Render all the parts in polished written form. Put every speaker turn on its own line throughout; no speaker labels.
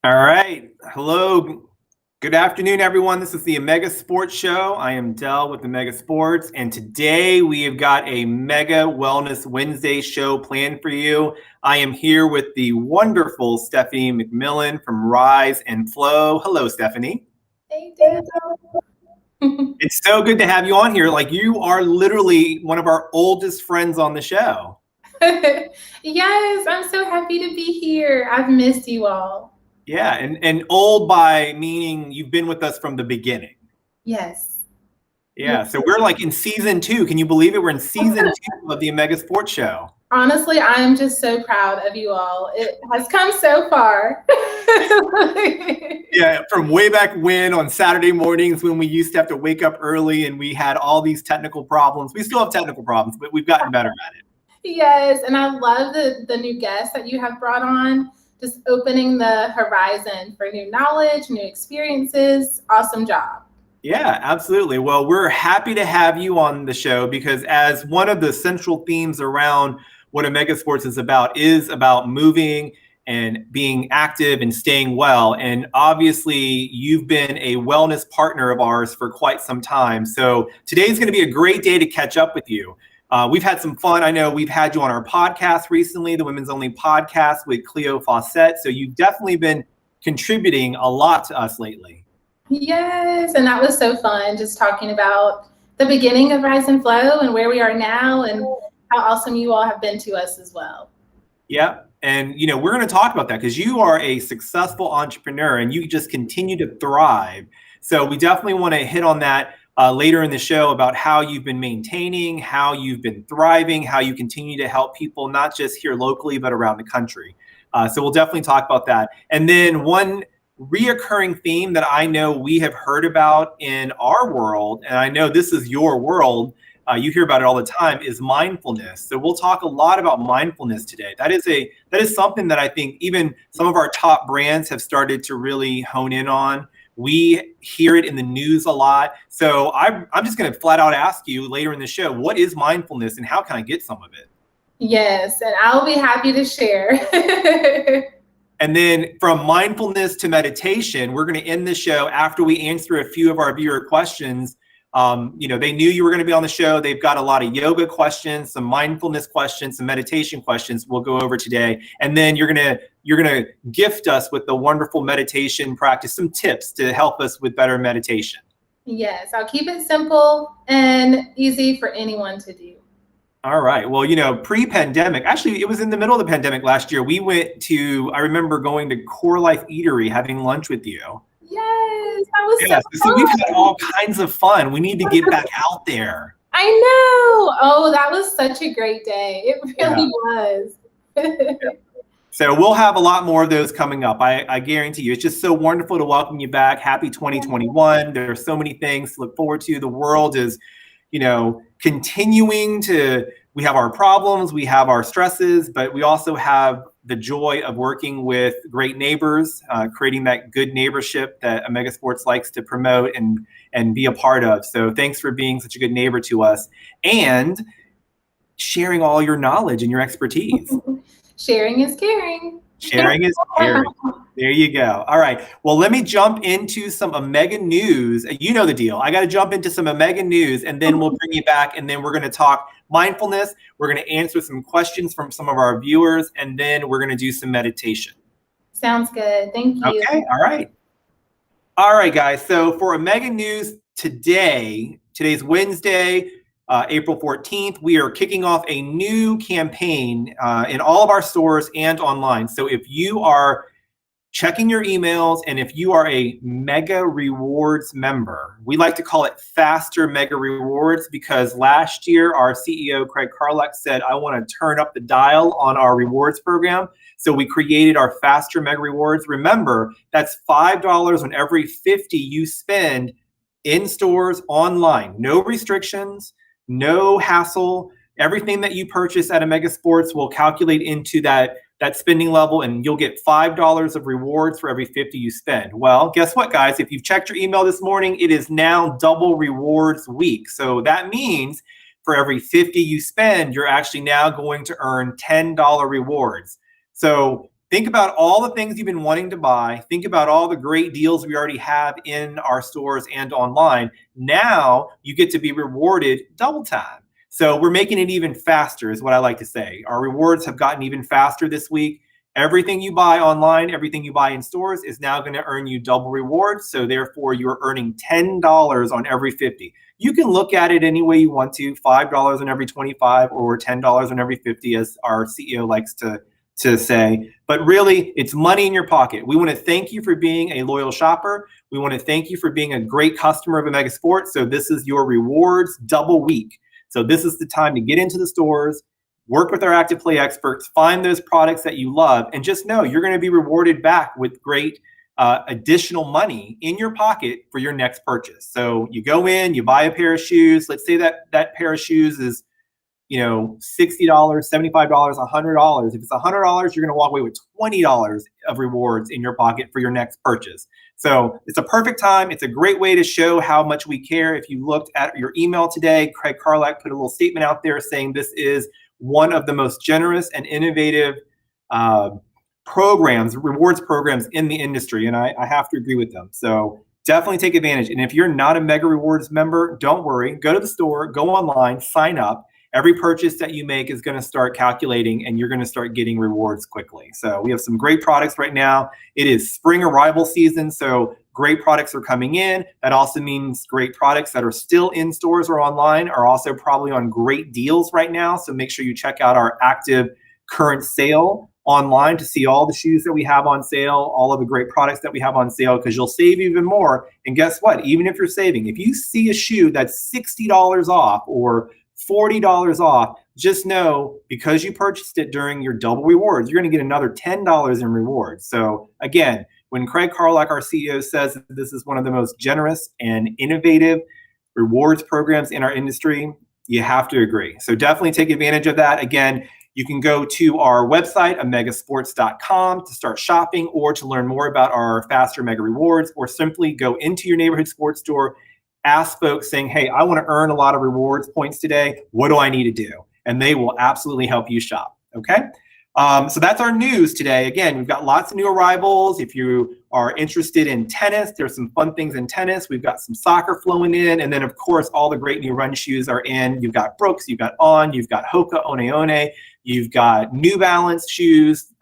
All right. Hello. Good afternoon, everyone. This is the Omega Sports Show. I am Del with Omega Sports, and today we have got a Mega Wellness Wednesday show planned for you. I am here with the wonderful Stephany McMillan from Rise and Flow. Hello, Stephany.
Hey, Dale.
It's so good to have you on here. Like, you are literally one of our oldest friends on the show.
Yes, I'm so happy to be here. I've missed you all.
Yeah, and old by meaning you've been with us from the beginning.
Yes.
Yeah, so we're like in season 2. Can you believe it? We're in season 2 of the Omega Sports Show.
Honestly, I am just so proud of you all. It has come so far.
Yeah, from way back when on Saturday mornings when we used to have to wake up early and we had all these technical problems. We still have technical problems, but we've gotten better at it.
Yes, and I love the new guests that you have brought on, just opening the horizon for new knowledge, new experiences. Awesome job.
Yeah, absolutely. Well, we're happy to have you on the show because as one of the central themes around what Omega Sports is about moving and being active and staying well. And obviously, you've been a wellness partner of ours for quite some time. So today's going to be a great day to catch up with you. We've had some fun. I know we've had you on our podcast recently, the Women's Only podcast with Cleo Fawcett. So you've definitely been contributing a lot to us lately.
Yes, and that was so fun, just talking about the beginning of Rise and Flow and where we are now and how awesome you all have been to us as well.
Yeah. And, we're going to talk about that because you are a successful entrepreneur and you just continue to thrive. So we definitely want to hit on that later in the show about how you've been maintaining, how you've been thriving, how you continue to help people, not just here locally, but around the country. So we'll definitely talk about that. And then one reoccurring theme that I know we have heard about in our world, and I know this is your world, you hear about it all the time, is mindfulness. So we'll talk a lot about mindfulness today. That is something that I think even some of our top brands have started to really hone in on. We hear it in the news a lot. So I'm just going to flat out ask you later in the show, what is mindfulness and how can I get some of it?
Yes, and I'll be happy to share.
And then from mindfulness to meditation, we're going to end the show after we answer a few of our viewer questions. They knew you were going to be on the show. They've got a lot of yoga questions, some mindfulness questions, some meditation questions we'll go over today. And then you're going to gift us with the wonderful meditation practice, some tips to help us with better meditation.
Yes, I'll keep it simple and easy for anyone to do.
All right. Well, pre-pandemic, actually, it was in the middle of the pandemic last year. I remember going to Core Life Eatery, having lunch with you.
Yes, that was so
So
fun.
we've had all kinds of fun. We need to get back out there.
I know. Oh, that was such a great day. It really was.
So we'll have a lot more of those coming up. I guarantee you. It's just so wonderful to welcome you back. Happy 2021. There are so many things to look forward to. The world is, continuing we have our problems, we have our stresses, but we also have the joy of working with great neighbors, creating that good neighborship that Omega Sports likes to promote and be a part of. So thanks for being such a good neighbor to us and sharing all your knowledge and your expertise.
Sharing is caring.
Sharing is caring. There you go. All right. Well, let me jump into some Omega news. You know the deal. I got to jump into some Omega news and then we'll bring you back and then we're going to talk mindfulness. We're going to answer some questions from some of our viewers and then we're going to do some meditation.
Sounds good. Thank you.
Okay. All right. All right, guys. So for Omega news today's Wednesday, April 14th, we are kicking off a new campaign in all of our stores and online. So if you are checking your emails and if you are a Mega Rewards member, we like to call it faster Mega Rewards because last year our CEO, Craig Carluck, said, I want to turn up the dial on our rewards program. So we created our faster Mega Rewards. Remember, that's $5 on every 50 you spend in stores online. No restrictions. No hassle. Everything that you purchase at Omega Sports will calculate into that spending level, and you'll get $5 of rewards for every 50 you spend. Well, guess what, guys? If you've checked your email this morning, it is now double rewards week. So that means for every 50 you spend, you're actually now going to earn $10 rewards. So think about all the things you've been wanting to buy. Think about all the great deals we already have in our stores and online. Now you get to be rewarded double time. So we're making it even faster is what I like to say. Our rewards have gotten even faster this week. Everything you buy online, everything you buy in stores is now going to earn you double rewards. So therefore, you're earning $10 on every 50. You can look at it any way you want to, $5 on every 25 or $10 on every 50, as our CEO likes to say. But really, it's money in your pocket. We want to thank you for being a loyal shopper. We want to thank you for being a great customer of Omega Sports. So this is your rewards double week. So this is the time to get into the stores, work with our active play experts, find those products that you love, and just know you're going to be rewarded back with great additional money in your pocket for your next purchase. So you go in, you buy a pair of shoes. Let's say that pair of shoes is, $60, $75, $100. If it's $100, you're going to walk away with $20 of rewards in your pocket for your next purchase. So it's a perfect time. It's a great way to show how much we care. If you looked at your email today, Craig Carlack put a little statement out there saying this is one of the most generous and innovative rewards programs in the industry. And I have to agree with them. So definitely take advantage. And if you're not a Mega Rewards member, don't worry. Go to the store, go online, sign up. Every purchase that you make is going to start calculating, and you're going to start getting rewards quickly. So we have some great products right now. It is spring arrival season, so great products are coming in. That also means great products that are still in stores or online are also probably on great deals right now. So make sure you check out our active current sale online to see all the shoes that we have on sale, all of the great products that we have on sale, because you'll save even more. And guess what? Even if you're saving, if you see a shoe that's $60 off or $40 off, just know because you purchased it during your double rewards, you're going to get another $10 in rewards. So again, when Craig Carlack, our CEO, says that this is one of the most generous and innovative rewards programs in our industry, you have to agree. So definitely take advantage of that. Again, you can go to our website, omegasports.com, to start shopping or to learn more about our faster Mega Rewards, or simply go into your neighborhood sports store. Ask folks saying, hey, I want to earn a lot of rewards points today. What do I need to do? And they will absolutely help you shop. Okay. So that's our news today. Again, we've got lots of new arrivals. If you are interested in tennis, there's some fun things in tennis. We've got some soccer flowing in. And then, of course, all the great new run shoes are in. You've got Brooks, you've got On, you've got Hoka, One. You've got New Balance shoes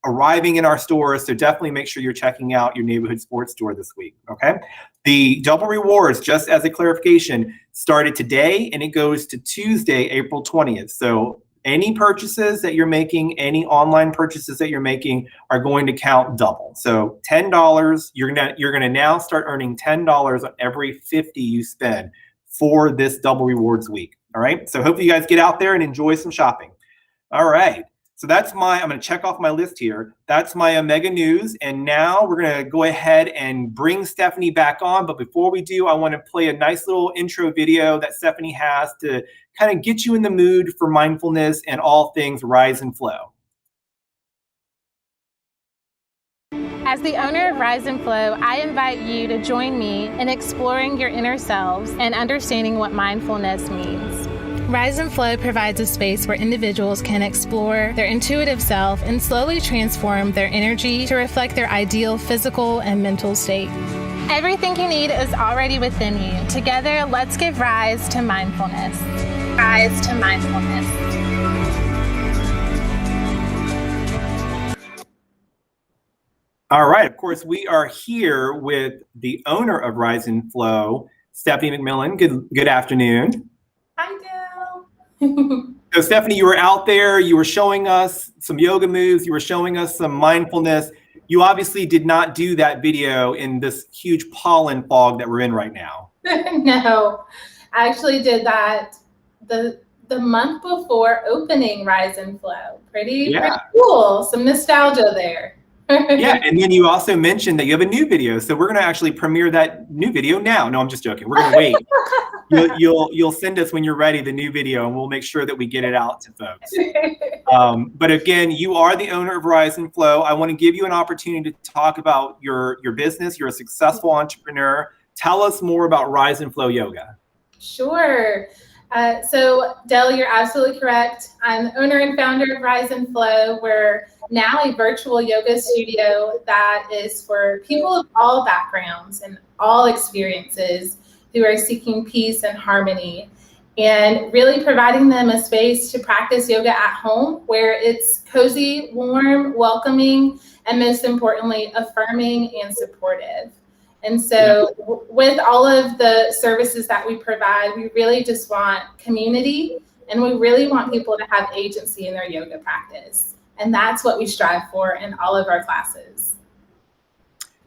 arriving in our stores. So definitely make sure you're checking out your neighborhood sports store this week. Okay. The double rewards, just as a clarification, started today and it goes to Tuesday, April 20th. So any purchases that you're making, any online purchases that you're making are going to count double. So $10, you're gonna now start earning $10 on every 50 you spend for this double rewards week. All right. So hopefully you guys get out there and enjoy some shopping. All right. So I'm going to check off my list here. That's my Omega News. And now we're going to go ahead and bring Stephany back on. But before we do, I want to play a nice little intro video that Stephany has to kind of get you in the mood for mindfulness and all things Rise and Flow.
As the owner of Rise and Flow, I invite you to join me in exploring your inner selves and understanding what mindfulness means. Rise and Flow provides a space where individuals can explore their intuitive self and slowly transform their energy to reflect their ideal physical and mental state. Everything you need is already within you. Together, let's give rise to mindfulness. Rise to mindfulness.
All right. Of course, we are here with the owner of Rise and Flow, Stephany McMillan. Good afternoon.
Hi, Dale.
So Stephany, you were out there, you were showing us some yoga moves, you were showing us some mindfulness. You obviously did not do that video in this huge pollen fog that we're in right now.
No, I actually did that the month before opening Rise and Flow. Pretty cool. Some nostalgia there.
Yeah, and then you also mentioned that you have a new video. So we're going to actually premiere that new video now. No, I'm just joking. We're going to wait. You'll send us when you're ready the new video, and we'll make sure that we get it out to folks. But again, you are the owner of Rise and Flow. I want to give you an opportunity to talk about your business. You're a successful entrepreneur. Tell us more about Rise and Flow Yoga.
Sure. So Dell, you're absolutely correct. I'm the owner and founder of Rise and Flow. We're now a virtual yoga studio that is for people of all backgrounds and all experiences who are seeking peace and harmony, and really providing them a space to practice yoga at home where it's cozy, warm, welcoming, and most importantly, affirming and supportive. And so with all of the services that we provide, we really just want community, and we really want people to have agency in their yoga practice. And that's what we strive for in all of our classes.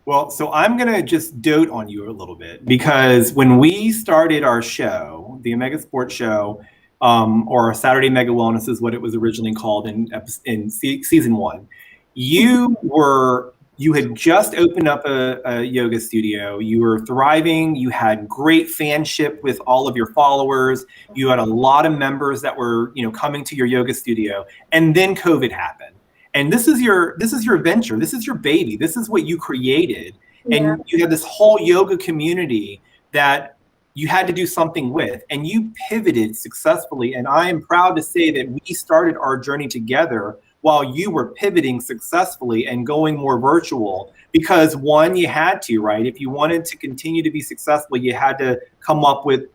Well, so I'm going to just dote on you a little bit, because when we started our show, the Omega Sports Show, or Saturday Mega Wellness is what it was originally called in season 1, you had just opened up a yoga studio. You were thriving. You had great fanship with all of your followers. You had a lot of members that were, coming to your yoga studio. And then COVID happened. And this is your venture. This is your baby. This is what you created. Yeah. And you had this whole yoga community that you had to do something with, and you pivoted successfully. And I am proud to say that we started our journey together while you were pivoting successfully and going more virtual, because one, you had to, right? If you wanted to continue to be successful, you had to come up with,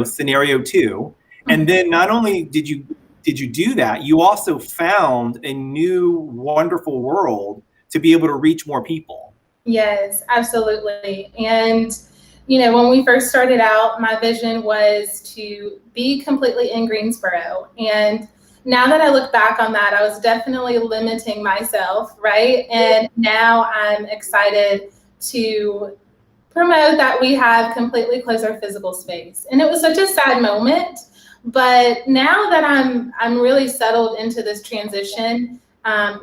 scenario 2. And then not only did you do that, you also found a new wonderful world to be able to reach more people.
Yes, absolutely. And, when we first started out, my vision was to be completely in Greensboro. And now that I look back on that, I was definitely limiting myself, right? And now I'm excited to promote that we have completely closed our physical space. And it was such a sad moment, but now that I'm really settled into this transition,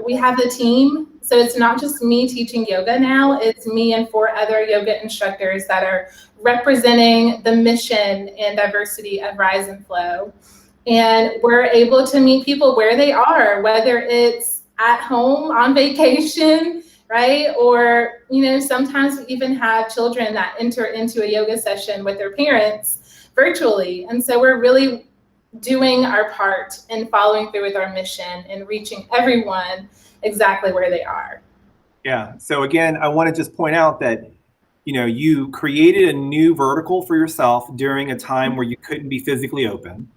we have the team. So it's not just me teaching yoga now, it's me and 4 other yoga instructors that are representing the mission and diversity of Rise and Flow. And we're able to meet people where they are, whether it's at home on vacation, right? Or, sometimes we even have children that enter into a yoga session with their parents virtually. And so we're really doing our part in following through with our mission and reaching everyone exactly where they are.
Yeah. So again, I want to just point out that, you created a new vertical for yourself during a time where you couldn't be physically open.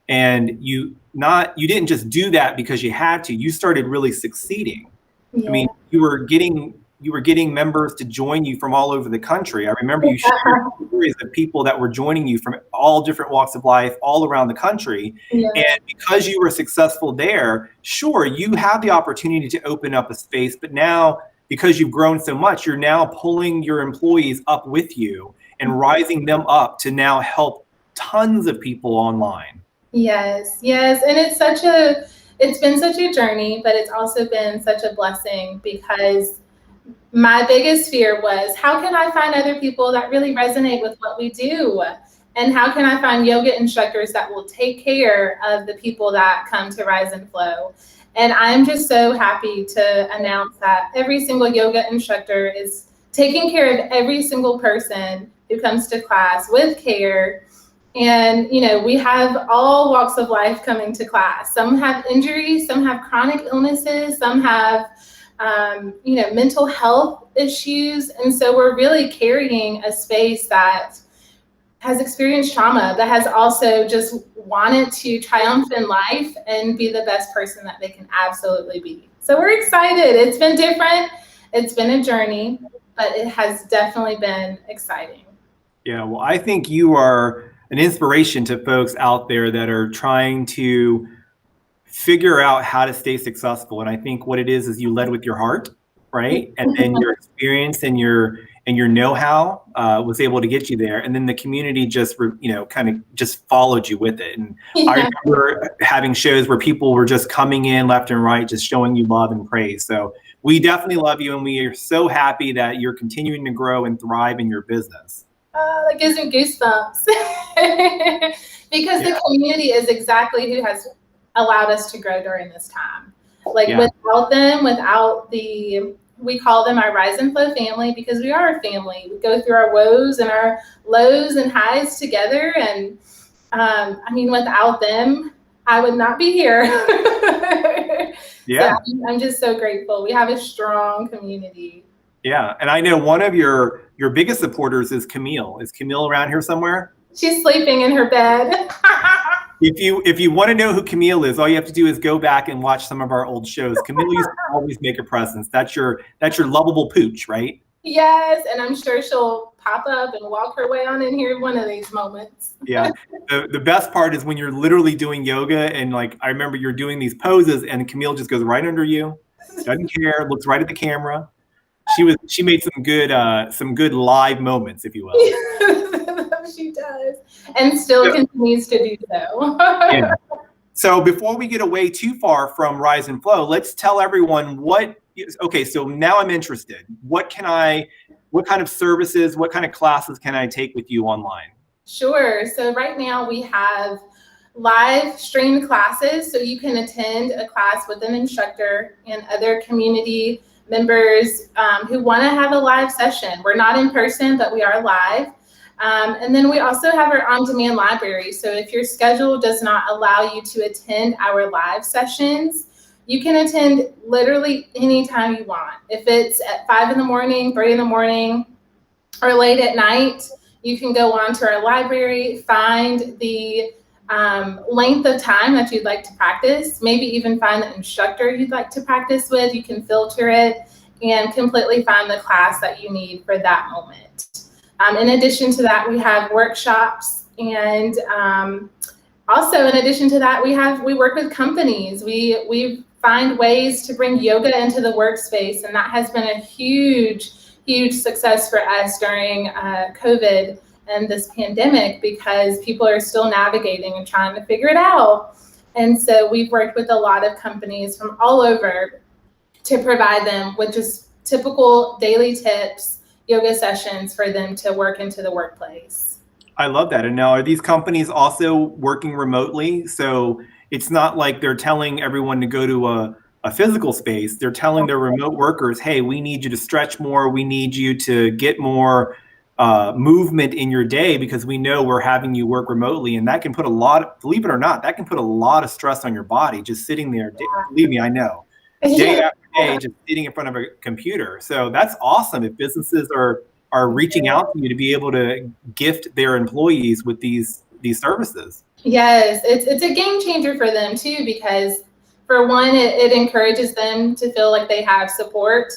And you didn't just do that because you had to. You started really succeeding. Yeah. I mean, you were getting members to join you from all over the country. I remember you shared stories of people that were joining you from all different walks of life, all around the country. Yeah. And because you were successful there, sure, you have the opportunity to open up a space, but now because you've grown so much, you're now pulling your employees up with you and rising them up to now help tons of people online.
Yes. And it's been such a journey, but it's also been such a blessing, because my biggest fear was, how can I find other people that really resonate with what we do? And how can I find yoga instructors that will take care of the people that come to Rise and Flow? And I'm just so happy to announce that every single yoga instructor is taking care of every single person who comes to class with care. And, we have all walks of life coming to class. Some have injuries, some have chronic illnesses, some have, mental health issues. And so we're really carrying a space that has experienced trauma, that has also just wanted to triumph in life and be the best person that they can absolutely be. So we're excited. It's been different. It's been a journey, but it has definitely been exciting.
Yeah, well, I think you are an inspiration to folks out there that are trying to figure out how to stay successful. And I think what it is you led with your heart, right? And then your experience and your know-how was able to get you there. And then the community just, kind of just followed you with it. And yeah. I remember having shows where people were just coming in left and right, just showing you love and praise. So we definitely love you, and we are so happy that you're continuing to grow and thrive in your business.
That gives me goosebumps because the community is exactly who has allowed us to grow during this time. Without them, we call them our Rise and Flow family, because we are a family. We go through our woes and our lows and highs together. And I mean, without them, I would not be here.
Yeah.
So I'm just so grateful. We have a strong community.
Yeah. And I know one of your biggest supporters is Camille. Is Camille around here somewhere?
She's sleeping in her bed.
If you want to know who Camille is, all you have to do is go back and watch some of our old shows. Camille used to always make a presence. That's your lovable pooch, right?
Yes, and I'm sure she'll pop up and walk her way on in here one of these moments.
Yeah. The best part is when you're literally doing yoga and like I remember you're doing these poses and Camille just goes right under you, doesn't care, looks right at the camera. She made some good live moments, if you will.
She does, and still continues to do so.
Yeah. So before we get away too far from Rise and Flow, let's tell everyone okay, so now I'm interested. What kind of services, what kind of classes can I take with you online?
Sure. So right now we have live streamed classes, so you can attend a class with an instructor and other community members who want to have a live session. We're not in person, but we are live. And then we also have our on-demand library. So if your schedule does not allow you to attend our live sessions, you can attend literally anytime you want. If it's at 5 in the morning, 3 in the morning, or late at night, you can go onto our library, find the length of time that you'd like to practice, maybe even find the instructor you'd like to practice with. You can filter it and completely find the class that you need for that moment. In addition to that, we have workshops, and also in addition to that, we work with companies. We find ways to bring yoga into the workspace, and that has been a huge success for us during COVID and this pandemic, because people are still navigating and trying to figure it out. And so we've worked with a lot of companies from all over to provide them with just typical daily tips, yoga sessions for them to work into the workplace.
I love that. And now are these companies also working remotely? So it's not like they're telling everyone to go to a physical space. They're telling their remote workers, hey, we need you to stretch more. We need you to get more movement in your day because we know we're having you work remotely. And that can put believe it or not, that can put a lot of stress on your body just sitting there. Believe me, I know. Day after day, just sitting in front of a computer. So that's awesome if businesses are reaching out to you to be able to gift their employees with these services.
Yes, it's a game changer for them too, because for one, it encourages them to feel like they have support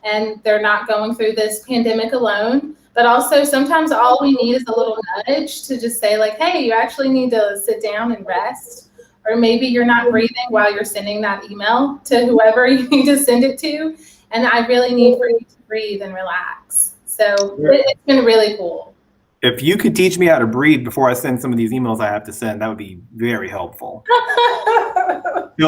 and they're not going through this pandemic alone. But also sometimes all we need is a little nudge to just say like, hey, you actually need to sit down and rest. Or maybe you're not breathing while you're sending that email to whoever you need to send it to. And I really need for you to breathe and relax. So it's been really cool.
If you could teach me how to breathe before I send some of these emails I have to send, that would be very helpful.